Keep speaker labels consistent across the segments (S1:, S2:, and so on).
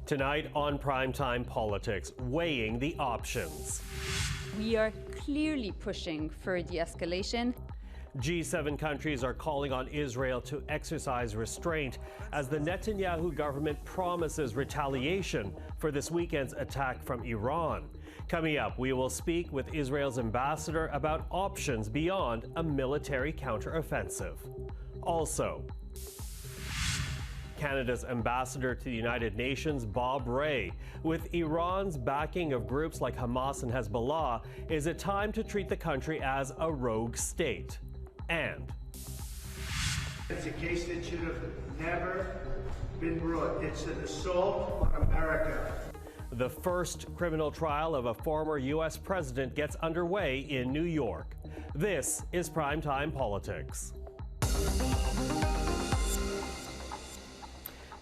S1: Tonight on Primetime Politics, weighing the options.
S2: We are clearly pushing for de-escalation.
S1: G7 countries are calling on Israel to exercise restraint as the Netanyahu government promises retaliation for this weekend's attack from Iran. Coming up, we will speak with Israel's ambassador about options beyond a military counteroffensive. Also, Canada's ambassador to the United Nations, Bob Rae. With Iran's backing of groups like Hamas and Hezbollah, is it time to treat the country as a rogue state? And
S3: it's a case that should have never been brought. It's an assault on America.
S1: The first criminal trial of a former U.S. president gets underway in New York. This is Primetime Politics.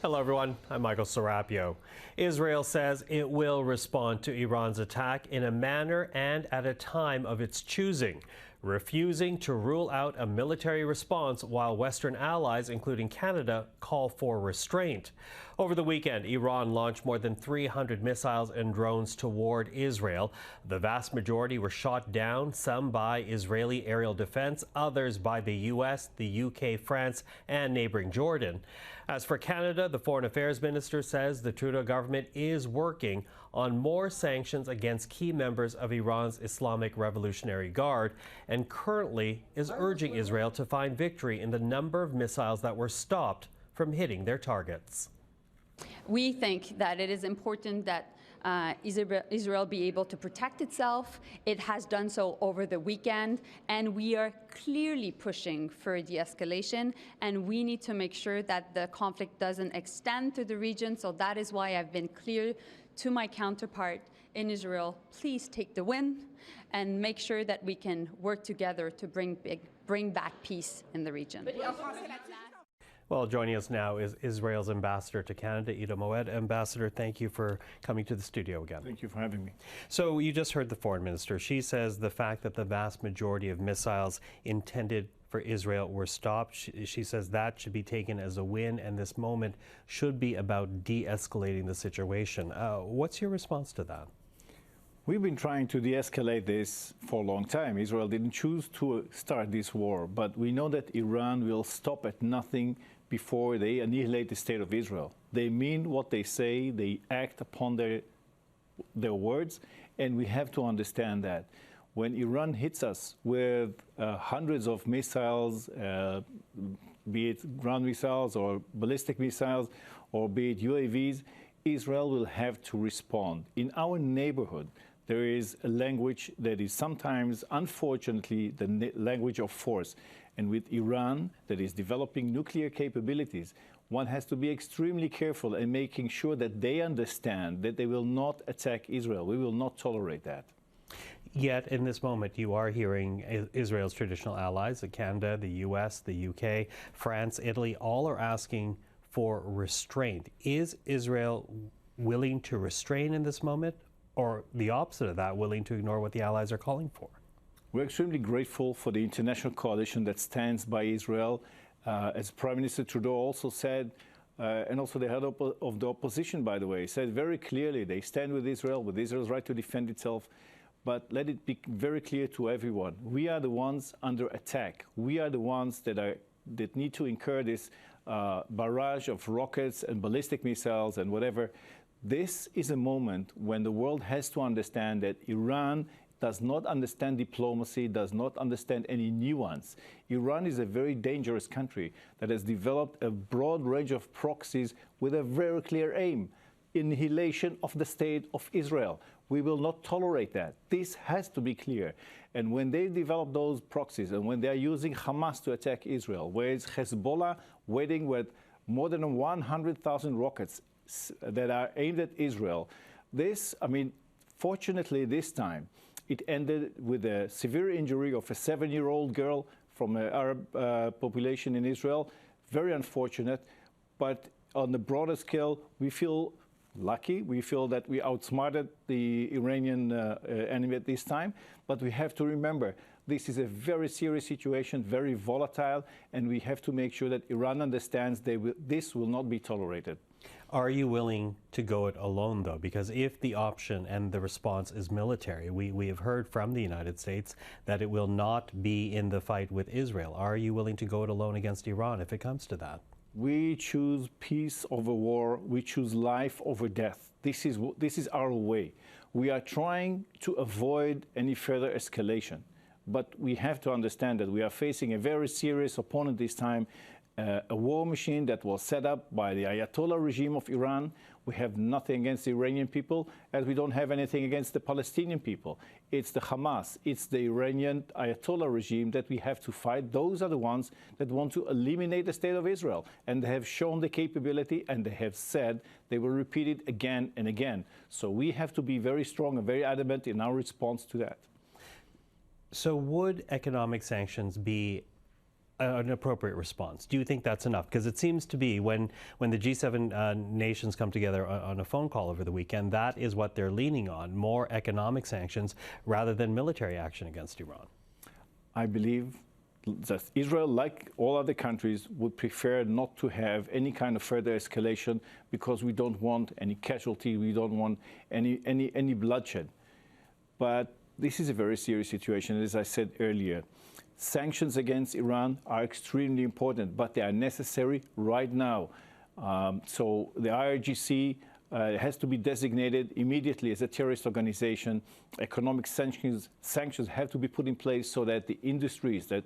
S1: Hello, everyone. I'm Michael Serapio. Israel says it will respond to Iran's attack in a manner and at a time of its choosing, refusing to rule out a military response while Western allies, including Canada, call for restraint. Over the weekend, Iran launched more than 300 missiles and drones toward Israel. The vast majority were shot down, some by Israeli aerial defense, others by the U.S., the UK, France, and neighboring Jordan. As for Canada, the Foreign Affairs Minister says the Trudeau government is working on more sanctions against key members of Iran's Islamic Revolutionary Guard and currently is urging Israel to find victory in the number of missiles that were stopped from hitting their targets.
S2: We think that it is important that Israel be able to protect itself. It has done so over the weekend, and we are clearly pushing for de-escalation, and we need to make sure that the conflict doesn't extend to the region. So that is why I've been clear to my counterpart in Israel, please take the win and make sure that we can work together to bring back peace in the region.
S1: Well, joining us now is Israel's ambassador to Canada, Iddo Moed. Ambassador, thank you for coming to the studio again.
S4: Thank you for having me.
S1: So you just heard the foreign minister. She says the fact that the vast majority of missiles intended for Israel were stopped, she says that should be taken as a win, and this moment should be about de-escalating the situation. What's your response to that?
S4: We've been trying to de-escalate this for a long time. Israel didn't choose to start this war, but we know that Iran will stop at nothing before they annihilate the state of Israel. They mean what they say, they act upon their words, and we have to understand that. When Iran hits us with hundreds of missiles, be it ground missiles or ballistic missiles, or be it UAVs, Israel will have to respond. In our neighborhood, there is a language that is sometimes, unfortunately, the language of force. And with Iran, that is developing nuclear capabilities, one has to be extremely careful in making sure that they understand that they will not attack Israel. We will not tolerate that.
S1: Yet, in this moment, you are hearing Israel's traditional allies, Canada, the U.S., the UK, France, Italy, all are asking for restraint. Is Israel willing to restrain in this moment, or the opposite of that, willing to ignore what the allies are calling for?
S4: We're extremely grateful for the international coalition that stands by Israel. As Prime Minister Trudeau also said, and also the head of the opposition, by the way, said very clearly they stand with Israel's right to defend itself. But let it be very clear to everyone, we are the ones under attack. We are the ones that need to incur this barrage of rockets and ballistic missiles and whatever. This is a moment when the world has to understand that Iran does not understand diplomacy, does not understand any nuance. Iran is a very dangerous country that has developed a broad range of proxies with a very clear aim: annihilation of the state of Israel. We will not tolerate that. This has to be clear. And when they develop those proxies and when they are using Hamas to attack Israel, whereas Hezbollah waiting with more than 100,000 rockets that are aimed at Israel, fortunately this time, it ended with a severe injury of a 7-year-old girl from an Arab population in Israel. Very unfortunate, but on the broader scale, we feel lucky. We feel that we outsmarted the Iranian enemy at this time, but we have to remember this is a very serious situation, very volatile, and we have to make sure that Iran understands this will not be tolerated.
S1: Are you willing to go it alone, though? Because if the option and the response is military, we have heard from the United States that it will not be in the fight with Israel. Are you willing to go it alone against Iran if it comes to that?
S4: We choose peace over war. We choose life over death. This is our way. We are trying to avoid any further escalation. But we have to understand that we are facing a very serious opponent this time, a war machine that was set up by the Ayatollah regime of Iran. We have nothing against the Iranian people, as we don't have anything against the Palestinian people. It's the Hamas, it's the Iranian Ayatollah regime that we have to fight. Those are the ones that want to eliminate the state of Israel. And they have shown the capability, and they have said they will repeat it again and again. So we have to be very strong and very adamant in our response to that.
S1: So would economic sanctions be an appropriate response? Do you think that's enough? Because it seems to be when the G7 nations come together on a phone call over the weekend, that is what they're leaning on, more economic sanctions rather than military action against Iran.
S4: I believe that Israel, like all other countries, would prefer not to have any kind of further escalation because we don't want any casualty, we don't want any bloodshed. But this is a very serious situation, as I said earlier. Sanctions against Iran are extremely important, but they are necessary right now. So the IRGC has to be designated immediately as a terrorist organization. Economic sanctions have to be put in place so that the industries that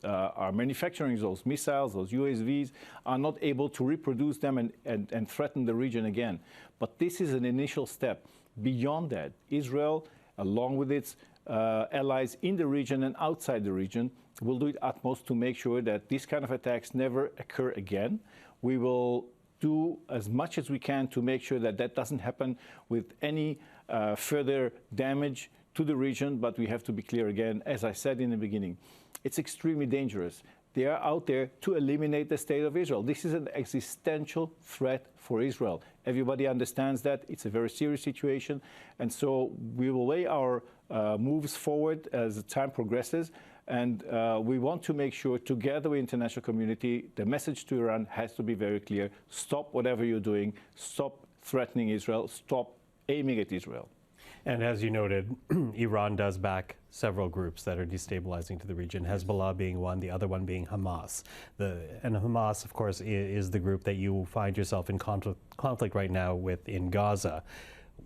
S4: are manufacturing those missiles, those UAVs, are not able to reproduce them and threaten the region again. But this is an initial step. Beyond that, Israel, along with its allies in the region and outside the region, will do its utmost to make sure that these kind of attacks never occur again. We will do as much as we can to make sure that that doesn't happen with any further damage to the region, but we have to be clear again, as I said in the beginning, it's extremely dangerous. They are out there to eliminate the state of Israel. This is an existential threat for Israel. Everybody understands that. It's a very serious situation. And so we will weigh our moves forward as time progresses. And we want to make sure, together with the international community, the message to Iran has to be very clear. Stop whatever you're doing. Stop threatening Israel. Stop aiming at Israel.
S1: And as you noted, Iran does back several groups that are destabilizing to the region, Hezbollah being one, the other one being Hamas. And Hamas, of course, is the group that you find yourself in conflict right now with in Gaza.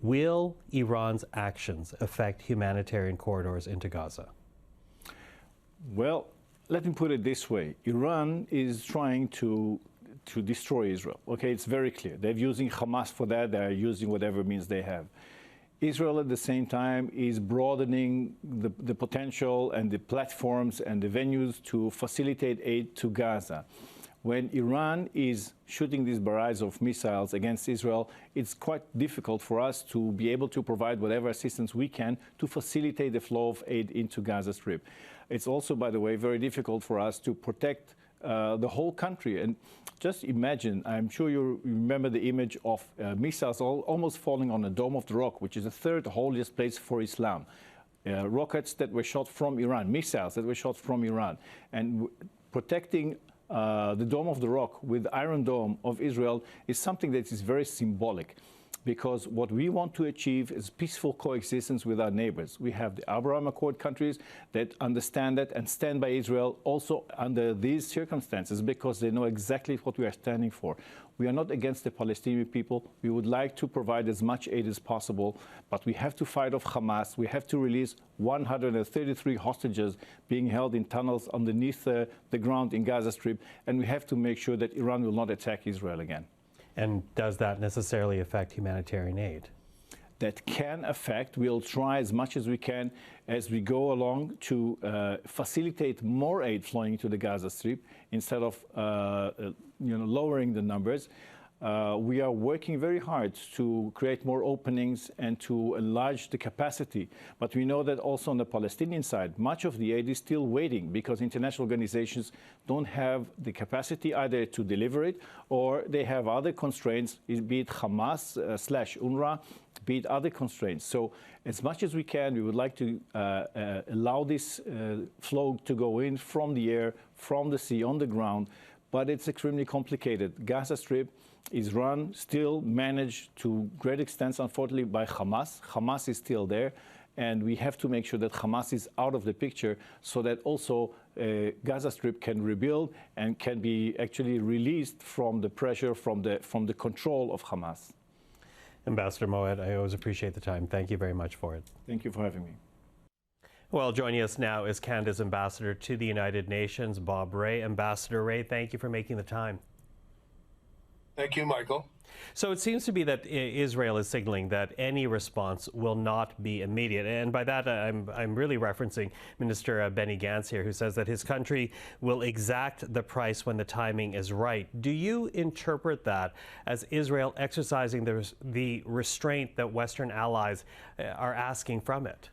S1: Will Iran's actions affect humanitarian corridors into Gaza?
S4: Well, let me put it this way. Iran is trying to destroy Israel. Okay, it's very clear. They're using Hamas for that. They're using whatever means they have. Israel, at the same time, is broadening the potential and the platforms and the venues to facilitate aid to Gaza. When Iran is shooting these barrages of missiles against Israel, it's quite difficult for us to be able to provide whatever assistance we can to facilitate the flow of aid into Gaza Strip. It's also, by the way, very difficult for us to protect the whole country. And just imagine, I'm sure you remember the image of missiles almost falling on the Dome of the Rock, which is the third holiest place for Islam. Rockets that were shot from Iran, missiles that were shot from Iran. And protecting the Dome of the Rock with Iron Dome of Israel is something that is very symbolic. Because what we want to achieve is peaceful coexistence with our neighbors. We have the Abraham Accord countries that understand that and stand by Israel also under these circumstances because they know exactly what we are standing for. We are not against the Palestinian people. We would like to provide as much aid as possible, but we have to fight off Hamas. We have to release 133 hostages being held in tunnels underneath the ground in Gaza Strip, and we have to make sure that Iran will not attack Israel again.
S1: And does that necessarily affect humanitarian aid?
S4: That can affect. We'll try as much as we can as we go along to facilitate more aid flowing to the Gaza Strip instead of lowering the numbers. We are working very hard to create more openings and to enlarge the capacity. But we know that also on the Palestinian side, much of the aid is still waiting because international organizations don't have the capacity either to deliver it or they have other constraints, be it Hamas / UNRWA, be it other constraints. So as much as we can, we would like to allow this flow to go in from the air, from the sea, on the ground. but it's extremely complicated. Gaza Strip is run, still managed to great extents, unfortunately, by Hamas. Hamas is still there, and we have to make sure that Hamas is out of the picture so that also Gaza Strip can rebuild and can be actually released from the pressure, from the control of Hamas.
S1: Ambassador Moed, I always appreciate the time. Thank you very much for it.
S4: Thank you for having me.
S1: Well, joining us now is Canada's ambassador to the United Nations, Bob Rae. Ambassador Rae, thank you for making the time.
S5: Thank you, Michael.
S1: So it seems to be that Israel is signaling that any response will not be immediate. And by that, I'm really referencing Minister Benny Gantz here, who says that his country will exact the price when the timing is right. Do you interpret that as Israel exercising the restraint that Western allies are asking from it?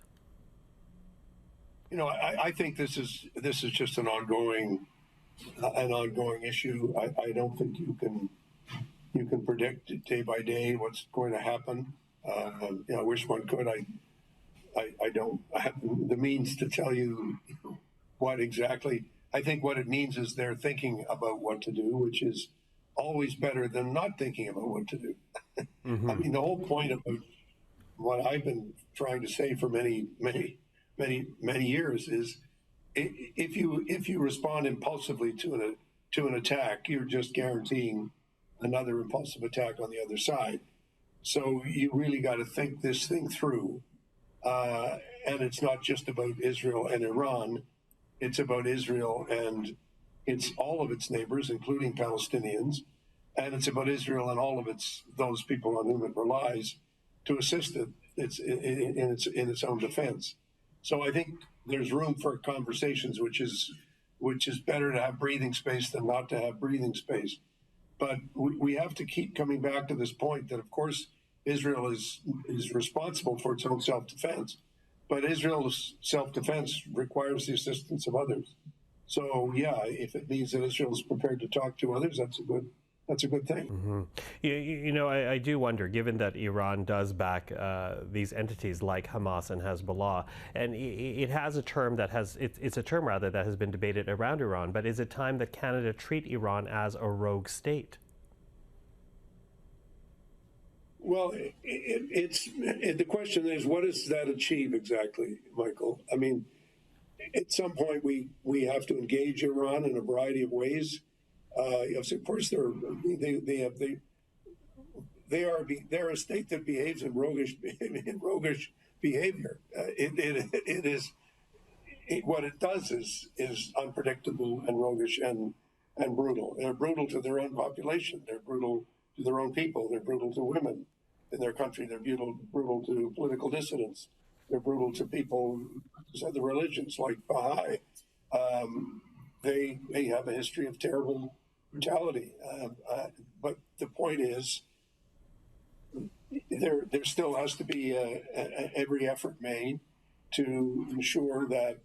S5: You know, I think this is just an ongoing issue. I don't think you can predict day by day what's going to happen. You know, I wish one could. I don't have the means to tell you what exactly. I think what it means is they're thinking about what to do, which is always better than not thinking about what to do. Mm-hmm. I mean, the whole point about what I've been trying to say for many years is if you respond impulsively to an attack, you're just guaranteeing another impulsive attack on the other side. So you really got to think this thing through. And it's not just about Israel and Iran. It's about Israel and it's all of its neighbors, including Palestinians. And it's about Israel and all of those people on whom it relies to assist it in its own defense. So I think there's room for conversations, which is better to have breathing space than not to have breathing space. But we have to keep coming back to this point that, of course, Israel is responsible for its own self-defense, but Israel's self-defense requires the assistance of others. So, yeah, if it means that Israel is prepared to talk to others, that's a good thing.
S1: Mm-hmm. You know, I do wonder, given that Iran does back these entities like Hamas and Hezbollah, and it has a term that it's a term rather that has been debated around Iran, but is it time that Canada treat Iran as a rogue state?
S5: Well, the question is, what does that achieve exactly, Michael? I mean, at some point we have to engage Iran in a variety of ways. Yes, of course, they're a state that behaves in roguish behavior. What it does is unpredictable and roguish and brutal. They're brutal to their own population. They're brutal to their own people. They're brutal to women in their country. They're brutal to political dissidents. They're brutal to people of other religions like Baha'i. They have a history of terrible brutality. But the point is, there still has to be every effort made to ensure that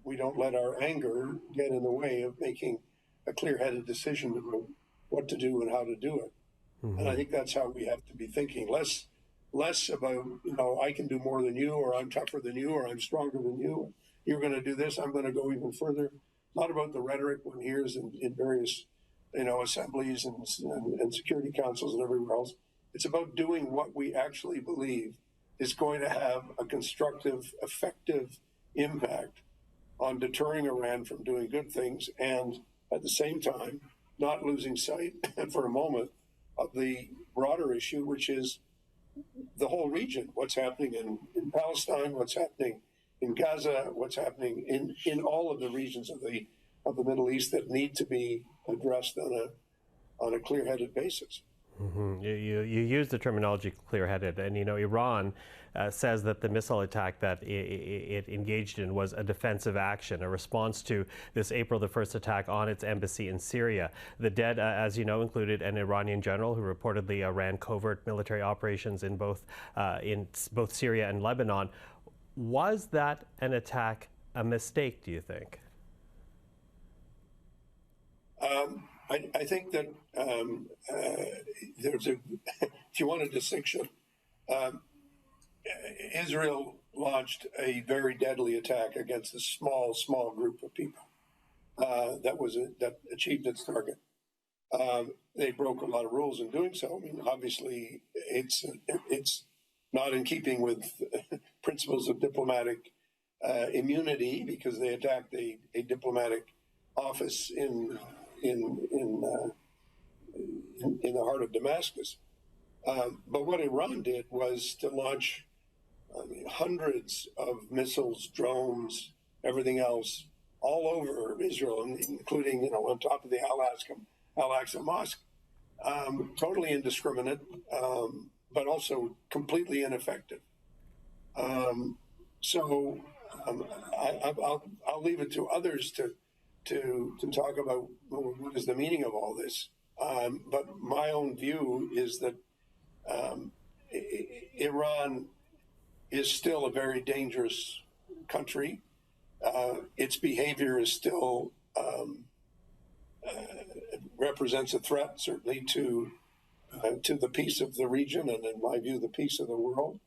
S5: we don't let our anger get in the way of making a clear-headed decision about what to do and how to do it. Mm-hmm. And I think that's how we have to be thinking. Less about, you know, I can do more than you, or I'm tougher than you, or I'm stronger than you. You're going to do this, I'm going to go even further. Not about the rhetoric one hears in various, you know, assemblies and security councils and everywhere else. It's about doing what we actually believe is going to have a constructive, effective impact on deterring Iran from doing good things, and at the same time, not losing sight for a moment of the broader issue, which is the whole region, what's happening in Palestine, what's happening in Gaza, what's happening in all of the regions of the Middle East that need to be addressed on a clear-headed basis.
S1: Mm-hmm. You use the terminology clear-headed, and you know Iran says that the missile attack that it engaged in was a defensive action, a response to this April the 1st attack on its embassy in Syria. The dead, as you know, included an Iranian general who reportedly ran covert military operations in both Syria and Lebanon. Was that an attack a mistake, do you think?
S5: I think that there's if you want a distinction, Israel launched a very deadly attack against a small group of people. that achieved its target. They broke a lot of rules in doing so. I mean, obviously, it's not in keeping with principles of diplomatic immunity because they attacked a diplomatic office in the heart of Damascus. But what Iran did was to launch hundreds of missiles, drones, everything else, all over Israel, including on top of the Al-Aqsa Mosque. Totally indiscriminate, but also completely ineffective. I'll leave it to others to talk about what is the meaning of all this. But my own view is that Iran is still a very dangerous country. Its behavior is still represents a threat, certainly, to the peace of the region and, in my view, the peace of the world.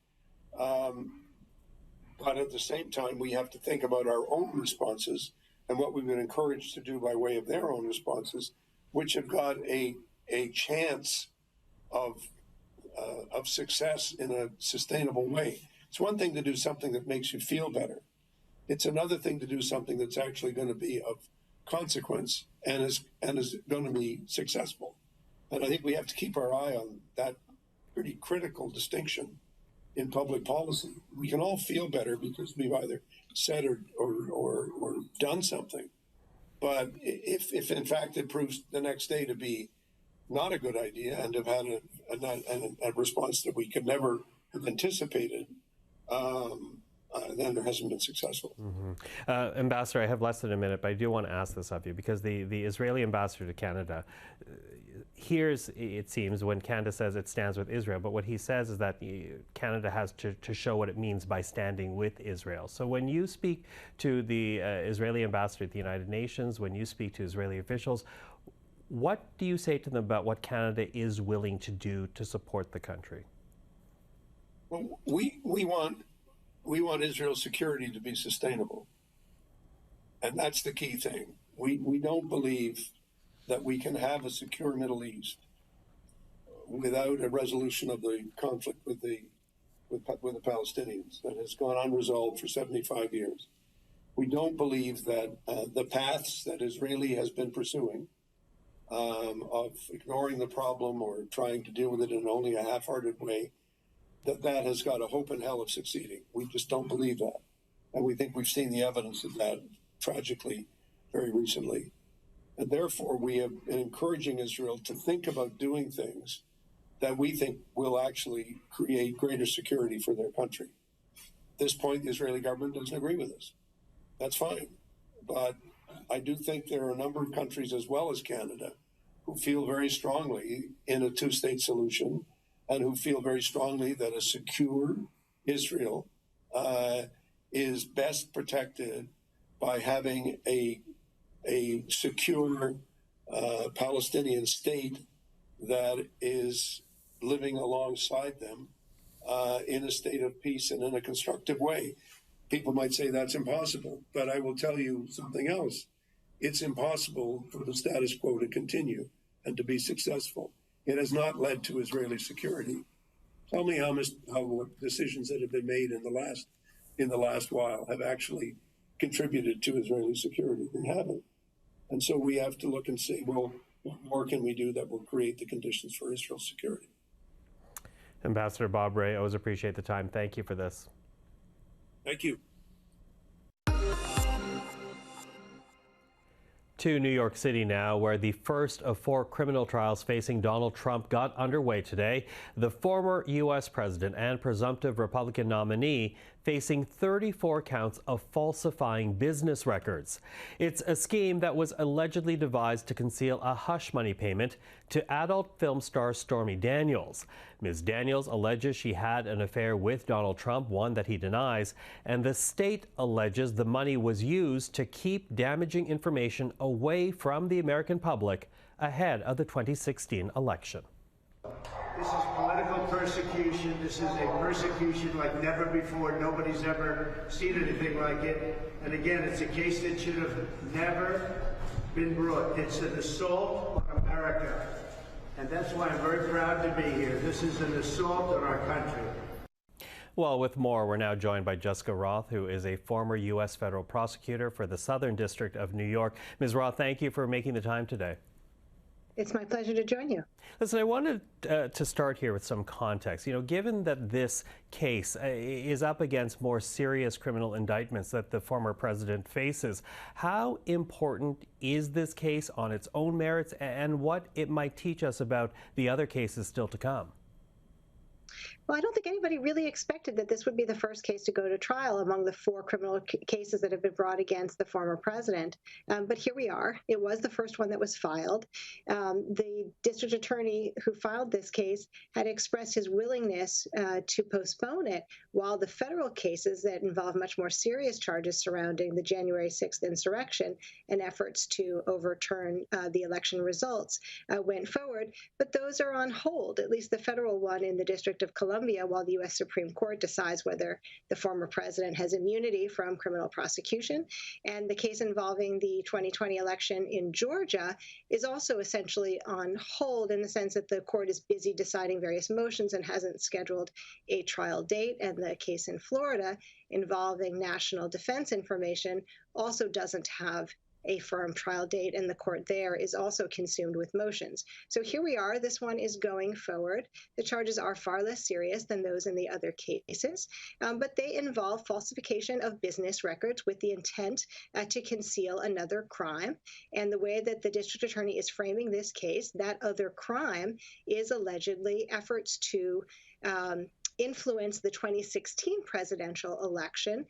S5: But at the same time, we have to think about our own responses and what we've been encouraged to do by way of their own responses, which have got a chance of success in a sustainable way. It's one thing to do something that makes you feel better. It's another thing to do something that's actually going to be of consequence and is going to be successful. And I think we have to keep our eye on that pretty critical distinction in public policy. We can all feel better because we've either said or done something. But if in fact it proves the next day to be not a good idea and have had a response that we could never have anticipated, then there hasn't been successful.
S1: Mm-hmm. Ambassador, I have less than a minute, but I do want to ask this of you because the Israeli ambassador to Canada hears, it seems, when Canada says it stands with Israel, but what he says is that Canada has to show what it means by standing with Israel. So when you speak to the Israeli ambassador at the United Nations, when you speak to Israeli officials, what do you say to them about what Canada is willing to do to support the country?
S5: Well, we want Israel's security to be sustainable. And that's the key thing. We don't believe that we can have a secure Middle East without a resolution of the conflict with the Palestinians that has gone unresolved for 75 years. We don't believe that the paths that Israeli has been pursuing of ignoring the problem or trying to deal with it in only a half-hearted way, that has got a hope in hell of succeeding. We just don't believe that. And we think we've seen the evidence of that tragically very recently. And therefore, we have been encouraging Israel to think about doing things that we think will actually create greater security for their country. At this point, the Israeli government doesn't agree with us. That's fine. But I do think there are a number of countries, as well as Canada, who feel very strongly in a two-state solution and who feel very strongly that a secure Israel is best protected by having a secure Palestinian state that is living alongside them in a state of peace and in a constructive way. People might say that's impossible, but I will tell you something else. It's impossible for the status quo to continue and to be successful. It has not led to Israeli security. Tell me how decisions that have been made in the last while have actually contributed to Israeli security. They haven't. And so we have to look and see, well, what more can we do that will create the conditions for Israel's security?
S1: Ambassador Bob Rae, I always appreciate the time. Thank you for this.
S5: Thank you.
S1: To New York City now, where the first of 4 criminal trials facing Donald Trump got underway today. The former U.S. president and presumptive Republican nominee facing 34 counts of falsifying business records. It's a scheme that was allegedly devised to conceal a hush money payment to adult film star Stormy Daniels. Ms. Daniels alleges she had an affair with Donald Trump, one that he denies, and the state alleges the money was used to keep damaging information away from the American public ahead of the 2016 election.
S3: This is political persecution. This is a persecution like never before. Nobody's ever seen anything like it. And again, it's a case that should have never been brought. It's an assault on America. And that's why I'm very proud to be here. This is an assault on our country.
S1: Well, with more, we're now joined by Jessica Roth, who is a former U.S. federal prosecutor for the Southern District of New York. Ms. Roth, thank you for making the time today.
S6: It's my pleasure to join you.
S1: Listen, I wanted to start here with some context. You know, given that this case is up against more serious criminal indictments that the former president faces, how important is this case on its own merits and what it might teach us about the other cases still to come?
S6: Well, I don't think anybody really expected that this would be the first case to go to trial among the 4 criminal cases that have been brought against the former president. But here we are. It was the first one that was filed. The district attorney who filed this case had expressed his willingness to postpone it, while the federal cases that involve much more serious charges surrounding the January 6th insurrection and efforts to overturn the election results went forward. But those are on hold, at least the federal one in the District of Columbia, while the U.S. Supreme Court decides whether the former president has immunity from criminal prosecution. And the case involving the 2020 election in Georgia is also essentially on hold in the sense that the court is busy deciding various motions and hasn't scheduled a trial date. And the case in Florida involving national defense information also doesn't have a firm trial date, and the court there is also consumed with motions. So here we are. This one is going forward. The charges are far less serious than those in the other cases, but they involve falsification of business records with the intent to conceal another crime. And the way that the district attorney is framing this case, that other crime is allegedly efforts to influence the 2016 presidential election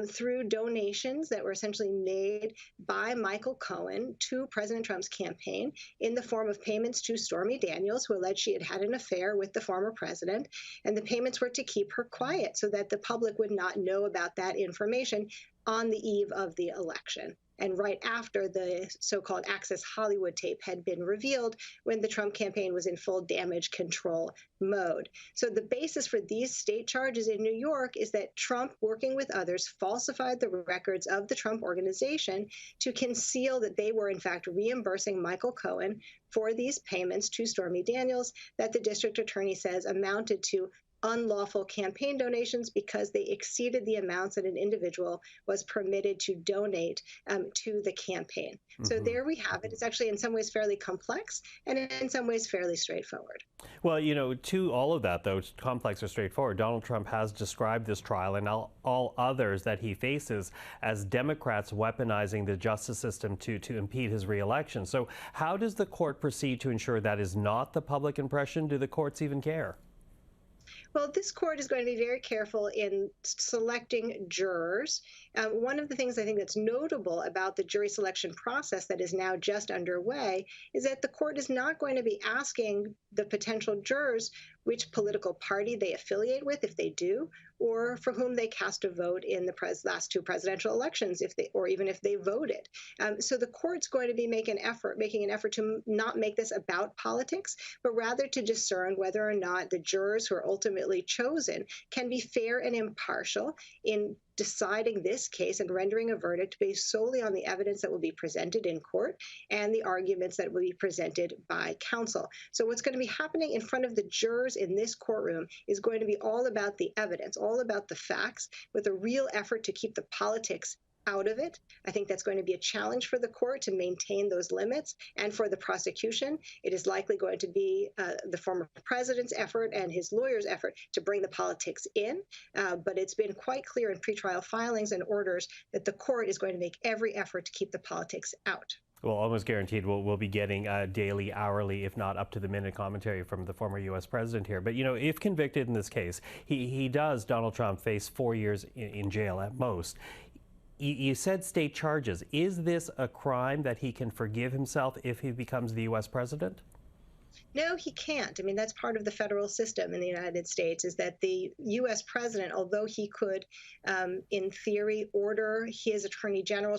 S6: through donations that were essentially made by Michael Cohen to President Trump's campaign in the form of payments to Stormy Daniels, who alleged she had had an affair with the former president. And the payments were to keep her quiet so that the public would not know about that information on the eve of the election. And right after the so-called Access Hollywood tape had been revealed, when the Trump campaign was in full damage control mode. So the basis for these state charges in New York is that Trump, working with others, falsified the records of the Trump organization to conceal that they were in fact reimbursing Michael Cohen for these payments to Stormy Daniels that the district attorney says amounted to unlawful campaign donations because they exceeded the amounts that an individual was permitted to donate to the campaign. So there we have it. It's actually in some ways fairly complex and in some ways fairly straightforward.
S1: Well, you know, to all of that, though, complex or straightforward, Donald Trump has described this trial and all others that he faces as Democrats weaponizing the justice system to impede his reelection. So how does the court proceed to ensure that is not the public impression? Do the courts even care?
S6: Well, this court is going to be very careful in selecting jurors. One of the things I think that's notable about the jury selection process that is now just underway is that the court is not going to be asking the potential jurors which political party they affiliate with, if they do, or for whom they cast a vote in the last 2 presidential elections, or even if they voted. So the court's going to be making an effort to not make this about politics, but rather to discern whether or not the jurors who are ultimately chosen can be fair and impartial in deciding this case and rendering a verdict based solely on the evidence that will be presented in court and the arguments that will be presented by counsel. So what's going to be happening in front of the jurors in this courtroom is going to be all about the evidence, all about the facts, with a real effort to keep the politics out of it. I think that's going to be a challenge for the court to maintain those limits. And for the prosecution, it is likely going to be the former president's effort and his lawyer's effort to bring the politics in. But it's been quite clear in pretrial filings and orders that the court is going to make every effort to keep the politics out.
S1: Well, almost guaranteed we'll be getting daily, hourly, if not up-to-the-minute commentary from the former U.S. president here. But, you know, if convicted in this case, Donald Trump, face 4 years in jail at most. You said state charges. Is this a crime that he can forgive himself if he becomes the U.S. president?
S6: No, he can't. I mean, that's part of the federal system in the United States, is that the U.S. president, although he could, in theory, order his attorney general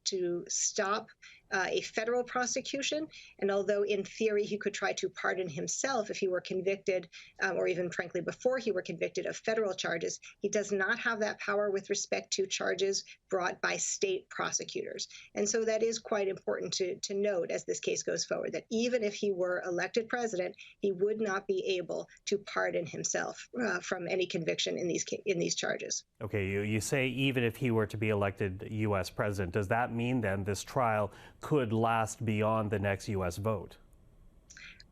S6: to stop a federal prosecution. And although in theory he could try to pardon himself if he were convicted, or even frankly before he were convicted of federal charges, he does not have that power with respect to charges brought by state prosecutors. And so that is quite important to note as this case goes forward, that even if he were elected president, he would not be able to pardon himself from any conviction in these charges.
S1: Okay, you say even if he were to be elected U.S. president, does that mean then this trial could last beyond the next U.S. vote?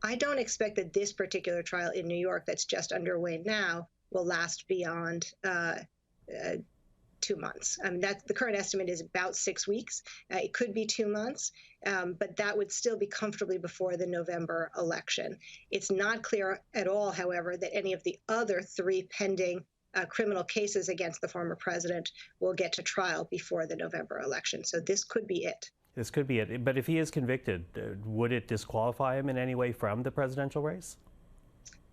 S6: I don't expect that this particular trial in New York that's just underway now will last beyond 2 months. I mean, the current estimate is about 6 weeks. It could be 2 months, but that would still be comfortably before the November election. It's not clear at all, however, that any of the other 3 pending criminal cases against the former president will get to trial before the November election. So this could be it.
S1: This could be it. But if he is convicted, would it disqualify him in any way from the presidential race?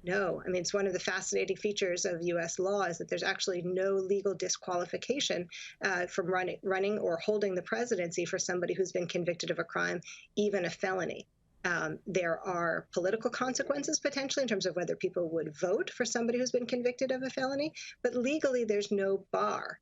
S6: No. I mean, it's one of the fascinating features of U.S. law is that there's actually no legal disqualification from running or holding the presidency for somebody who's been convicted of a crime, even a felony. There are political consequences potentially in terms of whether people would vote for somebody who's been convicted of a felony, but legally there's no bar.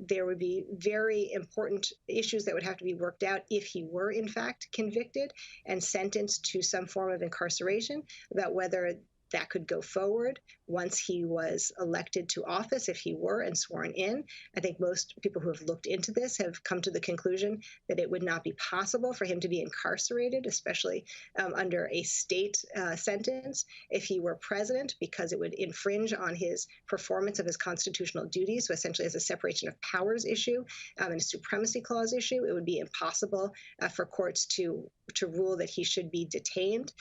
S6: There would be very important issues that would have to be worked out if he were in fact convicted and sentenced to some form of incarceration, about whether that could go forward once he was elected to office, if he were, and sworn in. I think most people who have looked into this have come to the conclusion that it would not be possible for him to be incarcerated, especially under a state sentence, if he were president, because it would infringe on his performance of his constitutional duties. So essentially as a separation of powers issue and a supremacy clause issue, it would be impossible for courts to rule that he should be detained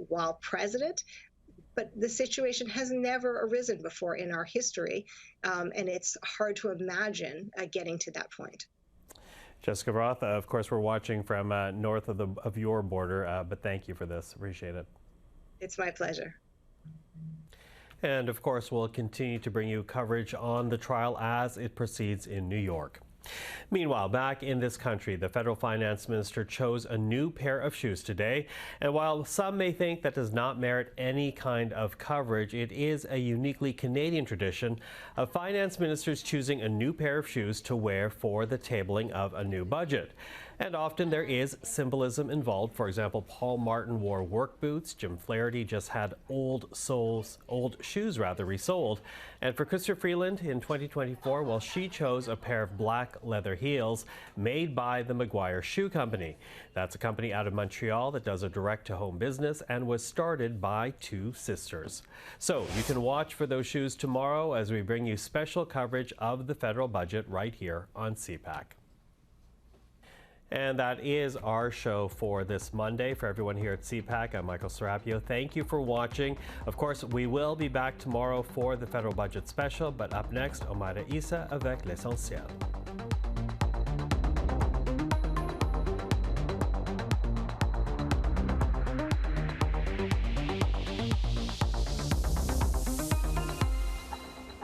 S6: while president. But the situation has never arisen before in our history, and it's hard to imagine getting to that point.
S1: Jessica Roth, of course, we're watching from north of your border, but thank you for this. Appreciate it.
S6: It's my pleasure.
S1: And of course, we'll continue to bring you coverage on the trial as it proceeds in New York. Meanwhile, back in this country, the federal finance minister chose a new pair of shoes today. And while some may think that does not merit any kind of coverage, it is a uniquely Canadian tradition of finance ministers choosing a new pair of shoes to wear for the tabling of a new budget. And often there is symbolism involved. For example, Paul Martin wore work boots. Jim Flaherty just had old shoes resold. And for Chrystia Freeland in 2024, well, she chose a pair of black leather heels made by the McGuire Shoe Company. That's a company out of Montreal that does a direct-to-home business and was started by 2 sisters. So you can watch for those shoes tomorrow as we bring you special coverage of the federal budget right here on CPAC. And that is our show for this Monday. For everyone here at CPAC, I'm Michael Serapio. Thank you for watching. Of course, we will be back tomorrow for the federal budget special, but up next, Omar Isa avec l'essentiel.